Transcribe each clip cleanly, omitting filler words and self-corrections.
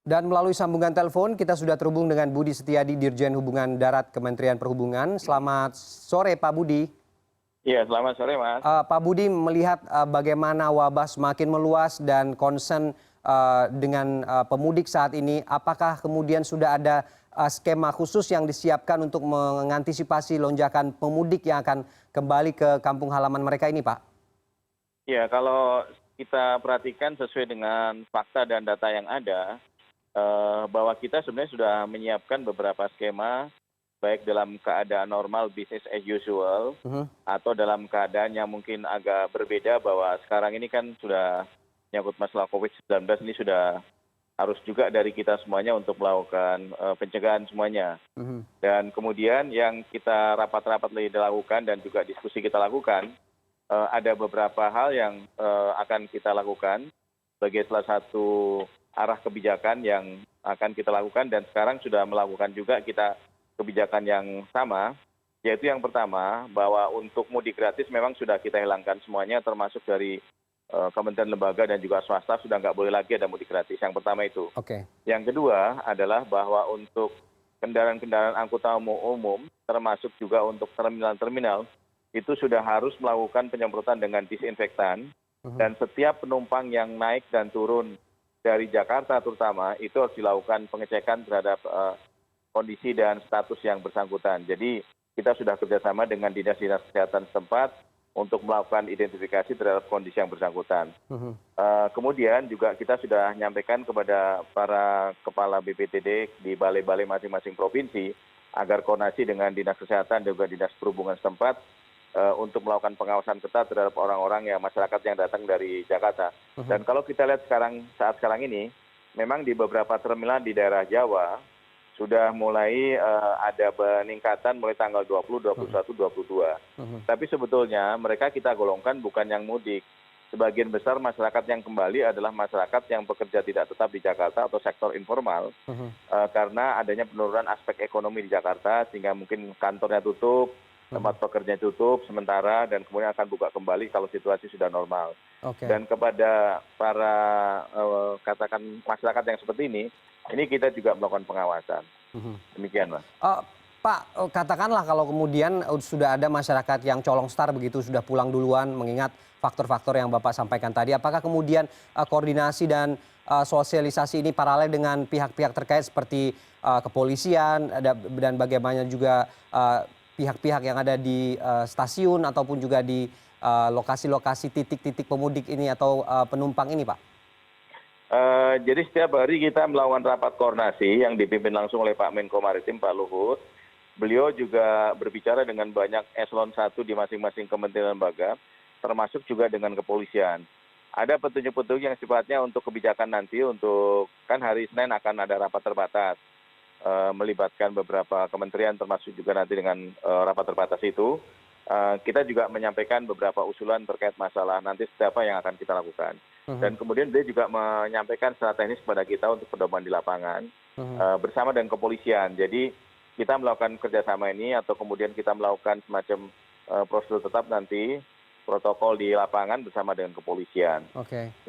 Dan melalui sambungan telepon kita sudah terhubung dengan Budi Setiadi, Dirjen Hubungan Darat Kementerian Perhubungan. Selamat sore Pak Budi. Iya, selamat sore, Mas. Pak Budi melihat bagaimana wabah semakin meluas dan concern dengan pemudik saat ini, apakah kemudian sudah ada skema khusus yang disiapkan untuk mengantisipasi lonjakan pemudik yang akan kembali ke kampung halaman mereka ini, Pak? Ya, kalau kita perhatikan sesuai dengan fakta dan data yang ada, bahwa kita sebenarnya sudah menyiapkan beberapa skema, baik dalam keadaan normal business as usual, atau dalam keadaan yang mungkin agak berbeda bahwa sekarang ini kan sudah menyangkut masalah COVID-19 ini sudah harus juga dari kita semuanya untuk melakukan pencegahan semuanya. Dan kemudian yang kita rapat-rapat lakukan dan juga diskusi kita lakukan, ada beberapa hal yang akan kita lakukan sebagai salah satu arah kebijakan yang akan kita lakukan dan sekarang sudah melakukan juga kita kebijakan yang sama, yaitu yang pertama bahwa untuk mudik gratis memang sudah kita hilangkan semuanya termasuk dari kementerian lembaga dan juga swasta sudah nggak boleh lagi ada mudik gratis. Yang pertama itu. Yang kedua adalah bahwa untuk kendaraan-kendaraan angkutan umum termasuk juga untuk terminal-terminal itu sudah harus melakukan penyemprotan dengan disinfektan dan setiap penumpang yang naik dan turun dari Jakarta terutama itu harus dilakukan pengecekan terhadap kondisi dan status yang bersangkutan. Jadi kita sudah kerjasama dengan dinas-dinas kesehatan setempat untuk melakukan identifikasi terhadap kondisi yang bersangkutan. Kemudian juga kita sudah menyampaikan kepada para kepala BPTD di balai-balai masing-masing provinsi agar koordinasi dengan dinas kesehatan dan juga dinas perhubungan setempat untuk melakukan pengawasan ketat terhadap orang-orang yang masyarakat yang datang dari Jakarta. Dan kalau kita lihat saat sekarang ini, memang di beberapa terminal di daerah Jawa sudah mulai ada peningkatan mulai tanggal 20, 21, 22. Tapi sebetulnya mereka kita golongkan bukan yang mudik. Sebagian besar masyarakat yang kembali adalah masyarakat yang bekerja tidak tetap di Jakarta atau sektor informal. Karena adanya penurunan aspek ekonomi di Jakarta sehingga mungkin kantornya tutup, tempat pekerjaan tutup sementara dan kemudian akan buka kembali kalau situasi sudah normal. Dan kepada para katakan masyarakat yang seperti ini kita juga melakukan pengawasan. Demikian, Mas. Pak, katakanlah kalau kemudian sudah ada masyarakat yang colong star begitu sudah pulang duluan mengingat faktor-faktor yang Bapak sampaikan tadi, apakah kemudian koordinasi dan sosialisasi ini paralel dengan pihak-pihak terkait seperti kepolisian dan bagaimana juga pihak-pihak yang ada di stasiun ataupun juga di lokasi-lokasi titik-titik pemudik ini atau penumpang ini, Pak? Jadi setiap hari kita melakukan rapat koordinasi yang dipimpin langsung oleh Pak Menko Maritim, Pak Luhut. Beliau juga berbicara dengan banyak eselon 1 di masing-masing kementerian lembaga, termasuk juga dengan kepolisian. Ada petunjuk-petunjuk yang sifatnya untuk kebijakan nanti, untuk kan hari Senin akan ada rapat terbatas. Melibatkan beberapa kementerian termasuk juga nanti dengan rapat terbatas itu kita juga menyampaikan beberapa usulan terkait masalah nanti apa yang akan kita lakukan dan kemudian dia juga menyampaikan secara teknis kepada kita untuk pedoman di lapangan bersama dengan kepolisian. Jadi kita melakukan kerjasama ini atau kemudian kita melakukan semacam prosedur tetap nanti protokol di lapangan bersama dengan kepolisian.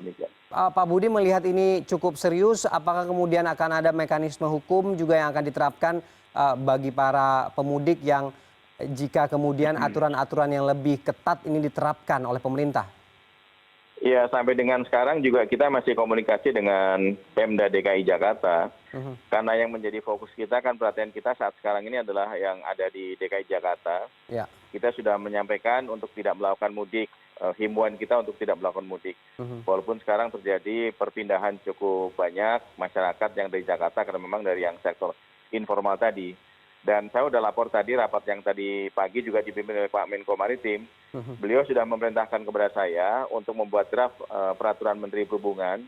Demikian. Pak Budi melihat ini cukup serius, apakah kemudian akan ada mekanisme hukum juga yang akan diterapkan bagi para pemudik yang jika kemudian aturan-aturan yang lebih ketat ini diterapkan oleh pemerintah? Ya, sampai dengan sekarang juga kita masih komunikasi dengan Pemda DKI Jakarta. Karena yang menjadi fokus kita kan perhatian kita saat sekarang ini adalah yang ada di DKI Jakarta. Kita sudah menyampaikan untuk tidak melakukan mudik, himbauan kita untuk tidak melakukan mudik. Walaupun sekarang terjadi perpindahan cukup banyak masyarakat yang dari Jakarta karena memang dari yang sektor informal tadi. Dan saya sudah lapor tadi rapat yang tadi pagi juga dipimpin oleh Pak Menko Maritim. Beliau sudah memerintahkan kepada saya untuk membuat draft peraturan Menteri Perhubungan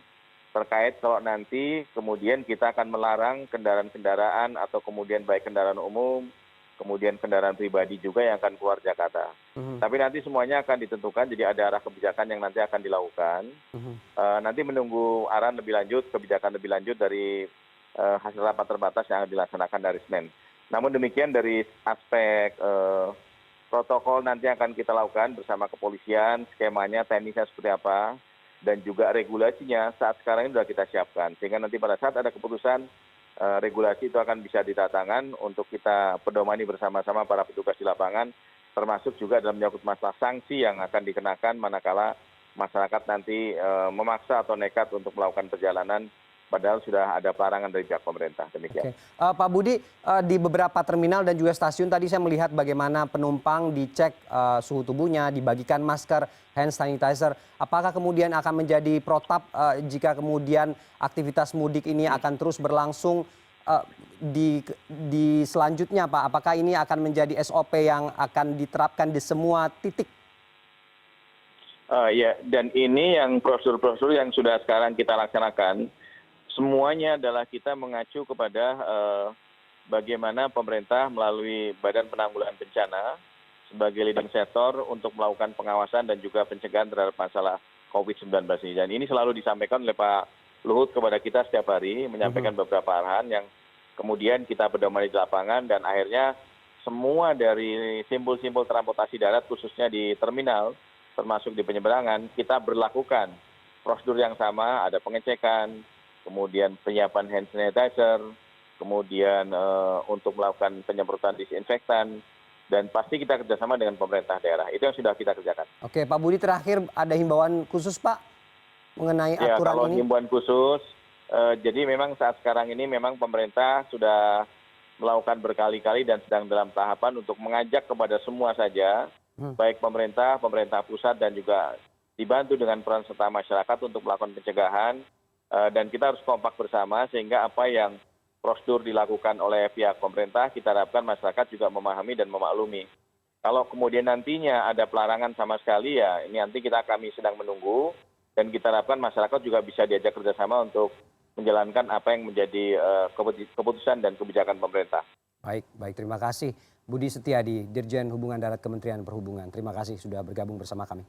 terkait kalau nanti kemudian kita akan melarang kendaraan-kendaraan atau kemudian baik kendaraan umum, kemudian kendaraan pribadi juga yang akan keluar Jakarta. Tapi nanti semuanya akan ditentukan, jadi ada arah kebijakan yang nanti akan dilakukan. Nanti menunggu arahan lebih lanjut, kebijakan lebih lanjut dari hasil rapat terbatas yang akan dilaksanakan dari Senin. Namun demikian dari aspek protokol nanti akan kita lakukan bersama kepolisian, skemanya, teknisnya seperti apa. dan juga regulasinya saat sekarang ini sudah kita siapkan. Sehingga nanti pada saat ada keputusan, regulasi itu akan bisa ditata tangan untuk kita pedomani bersama-sama para petugas di lapangan, termasuk juga dalam menyangkut masalah sanksi yang akan dikenakan manakala masyarakat nanti memaksa atau nekat untuk melakukan perjalanan padahal sudah ada pelarangan dari pihak pemerintah. Demikian. Oke. Pak Budi, di beberapa terminal dan juga stasiun tadi saya melihat bagaimana penumpang dicek suhu tubuhnya, dibagikan masker, hand sanitizer. Apakah kemudian akan menjadi protap jika kemudian aktivitas mudik ini akan terus berlangsung di selanjutnya, Pak? Apakah ini akan menjadi SOP yang akan diterapkan di semua titik? Ya, dan ini yang prosedur-prosedur yang sudah sekarang kita laksanakan, semuanya adalah kita mengacu kepada bagaimana pemerintah melalui Badan Penanggulangan Bencana sebagai leading sector untuk melakukan pengawasan dan juga pencegahan terhadap masalah COVID-19 ini. Dan ini selalu disampaikan oleh Pak Luhut kepada kita setiap hari, menyampaikan beberapa arahan yang kemudian kita pedomani di lapangan dan akhirnya semua dari simbol-simbol transportasi darat khususnya di terminal termasuk di penyeberangan kita berlakukan prosedur yang sama, ada pengecekan, kemudian penyiapan hand sanitizer, kemudian untuk melakukan penyemprotan disinfektan, dan pasti kita kerjasama dengan pemerintah daerah. Itu yang sudah kita kerjakan. Oke, Pak Budi, terakhir ada himbauan khusus, Pak, mengenai Ya, aturan kalau ini? himbauan khusus, jadi memang saat sekarang ini memang pemerintah sudah melakukan berkali-kali dan sedang dalam tahapan untuk mengajak kepada semua saja, baik pemerintah, pemerintah pusat, dan juga dibantu dengan peran serta masyarakat untuk melakukan pencegahan, dan kita harus kompak bersama sehingga apa yang prosedur dilakukan oleh pihak pemerintah kita harapkan masyarakat juga memahami dan memaklumi. Kalau kemudian nantinya ada pelarangan sama sekali ya ini nanti kami sedang menunggu dan kita harapkan masyarakat juga bisa diajak kerjasama untuk menjalankan apa yang menjadi keputusan dan kebijakan pemerintah. Baik, baik. Terima kasih. Budi Setiadi, Dirjen Hubungan Darat Kementerian Perhubungan. Terima kasih sudah bergabung bersama kami.